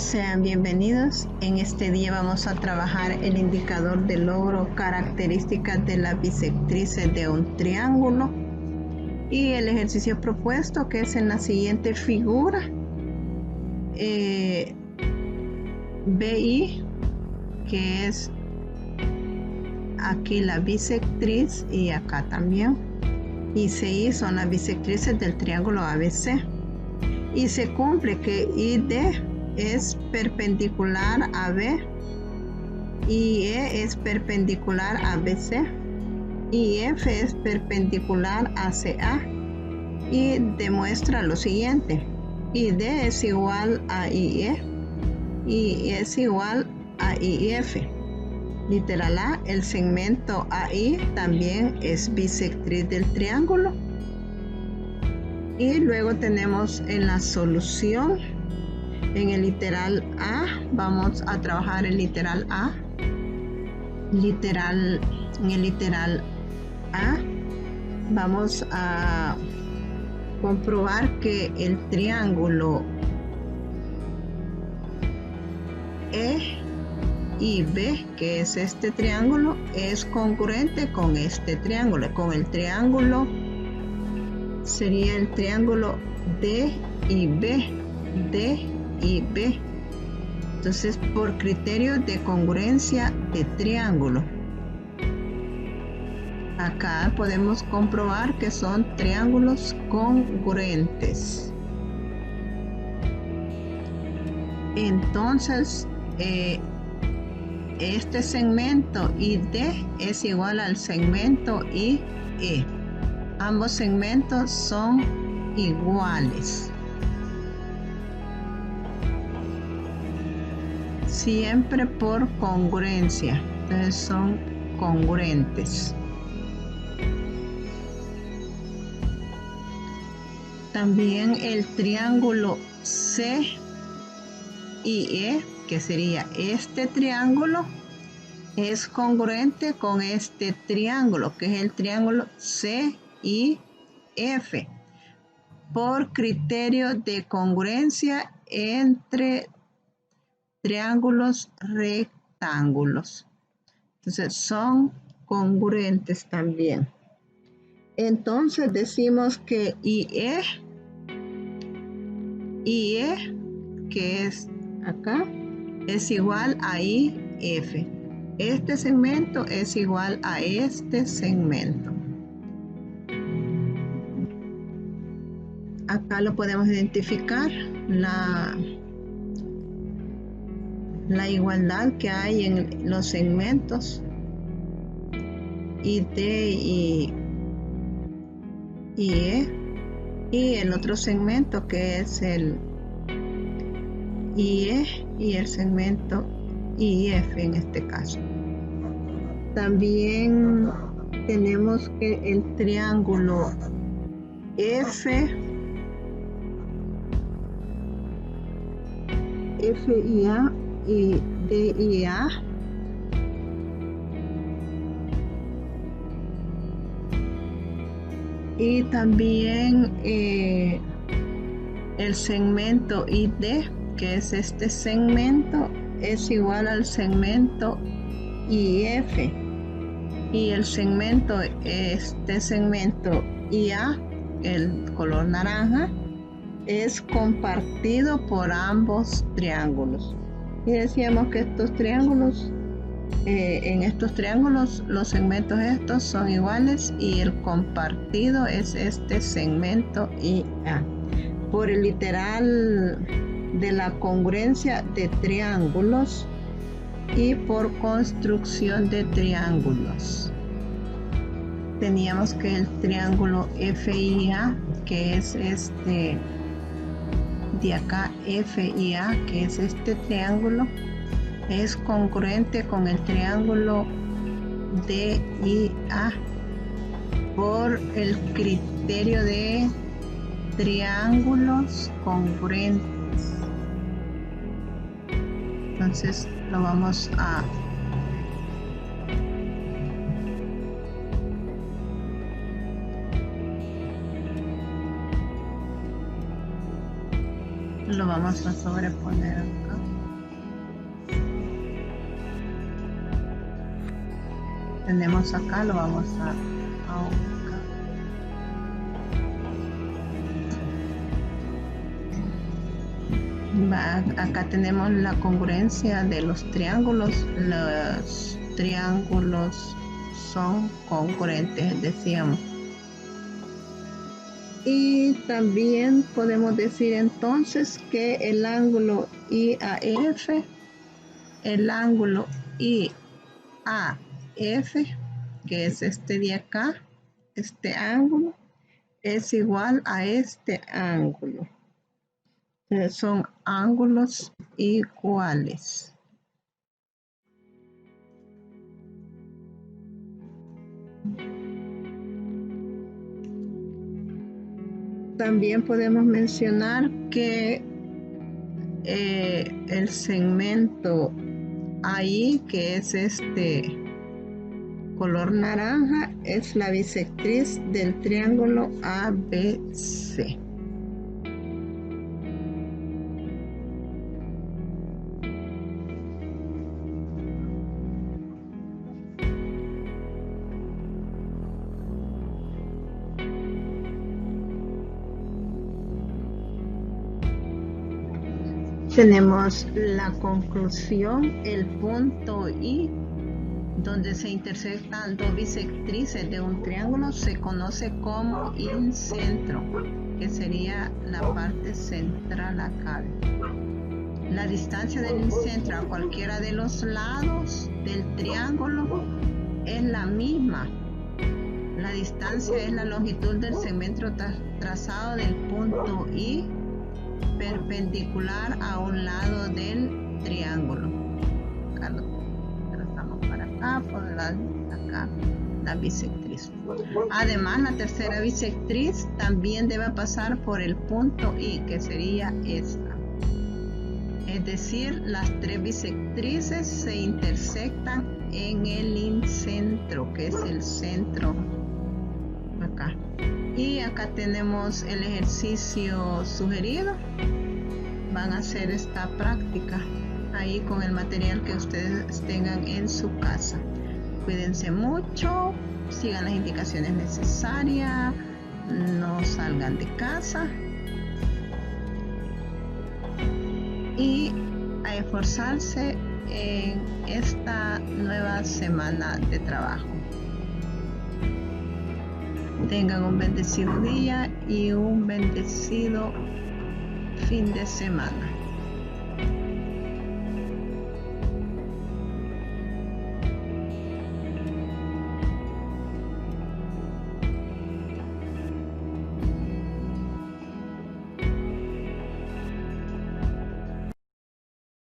Sean bienvenidos. En este día vamos a trabajar el indicador de logro, características de las bisectrices de un triángulo y el ejercicio propuesto, que es en la siguiente figura. BI, que es aquí la bisectriz y acá también, y CI son las bisectrices del triángulo ABC, y se cumple que ID es perpendicular a B, IE es perpendicular a BC, IF es perpendicular a CA, y demuestra lo siguiente: ID es igual a IE y es igual a IF. Literal A, el segmento AI también es bisectriz del triángulo. Y luego tenemos en la solución, en el literal A, vamos a trabajar el literal A. En el literal A vamos a comprobar que el triángulo E y B, que es este triángulo, es congruente con este triángulo. Con el triángulo sería el triángulo D y B, D y B. Entonces, por criterio de congruencia de triángulo, acá podemos comprobar que son triángulos congruentes. Entonces, este segmento ID es igual al segmento IE. Ambos segmentos son iguales. Siempre por congruencia. Entonces son congruentes. También el triángulo CIE, que sería este triángulo, es congruente con este triángulo, que es el triángulo CIF, por criterio de congruencia entre triángulos rectángulos. Entonces son congruentes también. Entonces decimos que IE, que es acá, es igual a IF. Este segmento es igual a este segmento. Acá lo podemos identificar, la igualdad que hay en los segmentos ID y IE, y el otro segmento que es el IE y el segmento IF en este caso. También tenemos que el triángulo FIA y DIA y también el segmento ID, que es este segmento, es igual al segmento IF, y el segmento, este segmento IA, el color naranja, es compartido por ambos triángulos. Y decíamos que estos triángulos, en estos triángulos los segmentos estos son iguales y el compartido es este segmento IA. Por el literal de la congruencia de triángulos y por construcción de triángulos, teníamos que el triángulo FIA, que es este de acá, FIA, que es este triángulo, es congruente con el triángulo DIA por el criterio de triángulos congruentes. Entonces lo vamos a sobreponer acá. tenemos acá, lo vamos a buscar. Acá tenemos la congruencia de los triángulos. Los triángulos son congruentes, decíamos. Y también podemos decir entonces que el ángulo IAF, el ángulo IAF, que es este de acá, este ángulo, es igual a este ángulo. Son ángulos iguales. También podemos mencionar que el segmento ahí, que es este color naranja, es la bisectriz del triángulo ABC. Tenemos la conclusión, el punto I, donde se intersectan dos bisectrices de un triángulo, se conoce como incentro, que sería la parte central acá. La distancia del incentro a cualquiera de los lados del triángulo es la misma. La distancia es la longitud del segmento trazado del punto I perpendicular a un lado del triángulo. Acá lo trazamos para acá, por acá la bisectriz. Además, la tercera bisectriz también debe pasar por el punto I, que sería esta. Es decir, las tres bisectrices se intersectan en el incentro, que es el centro acá. Y acá tenemos el ejercicio sugerido. Van a hacer esta práctica ahí con el material que ustedes tengan en su casa. Cuídense mucho, sigan las indicaciones necesarias, no salgan de casa y a esforzarse en esta nueva semana de trabajo. Tengan un bendecido día y un bendecido fin de semana.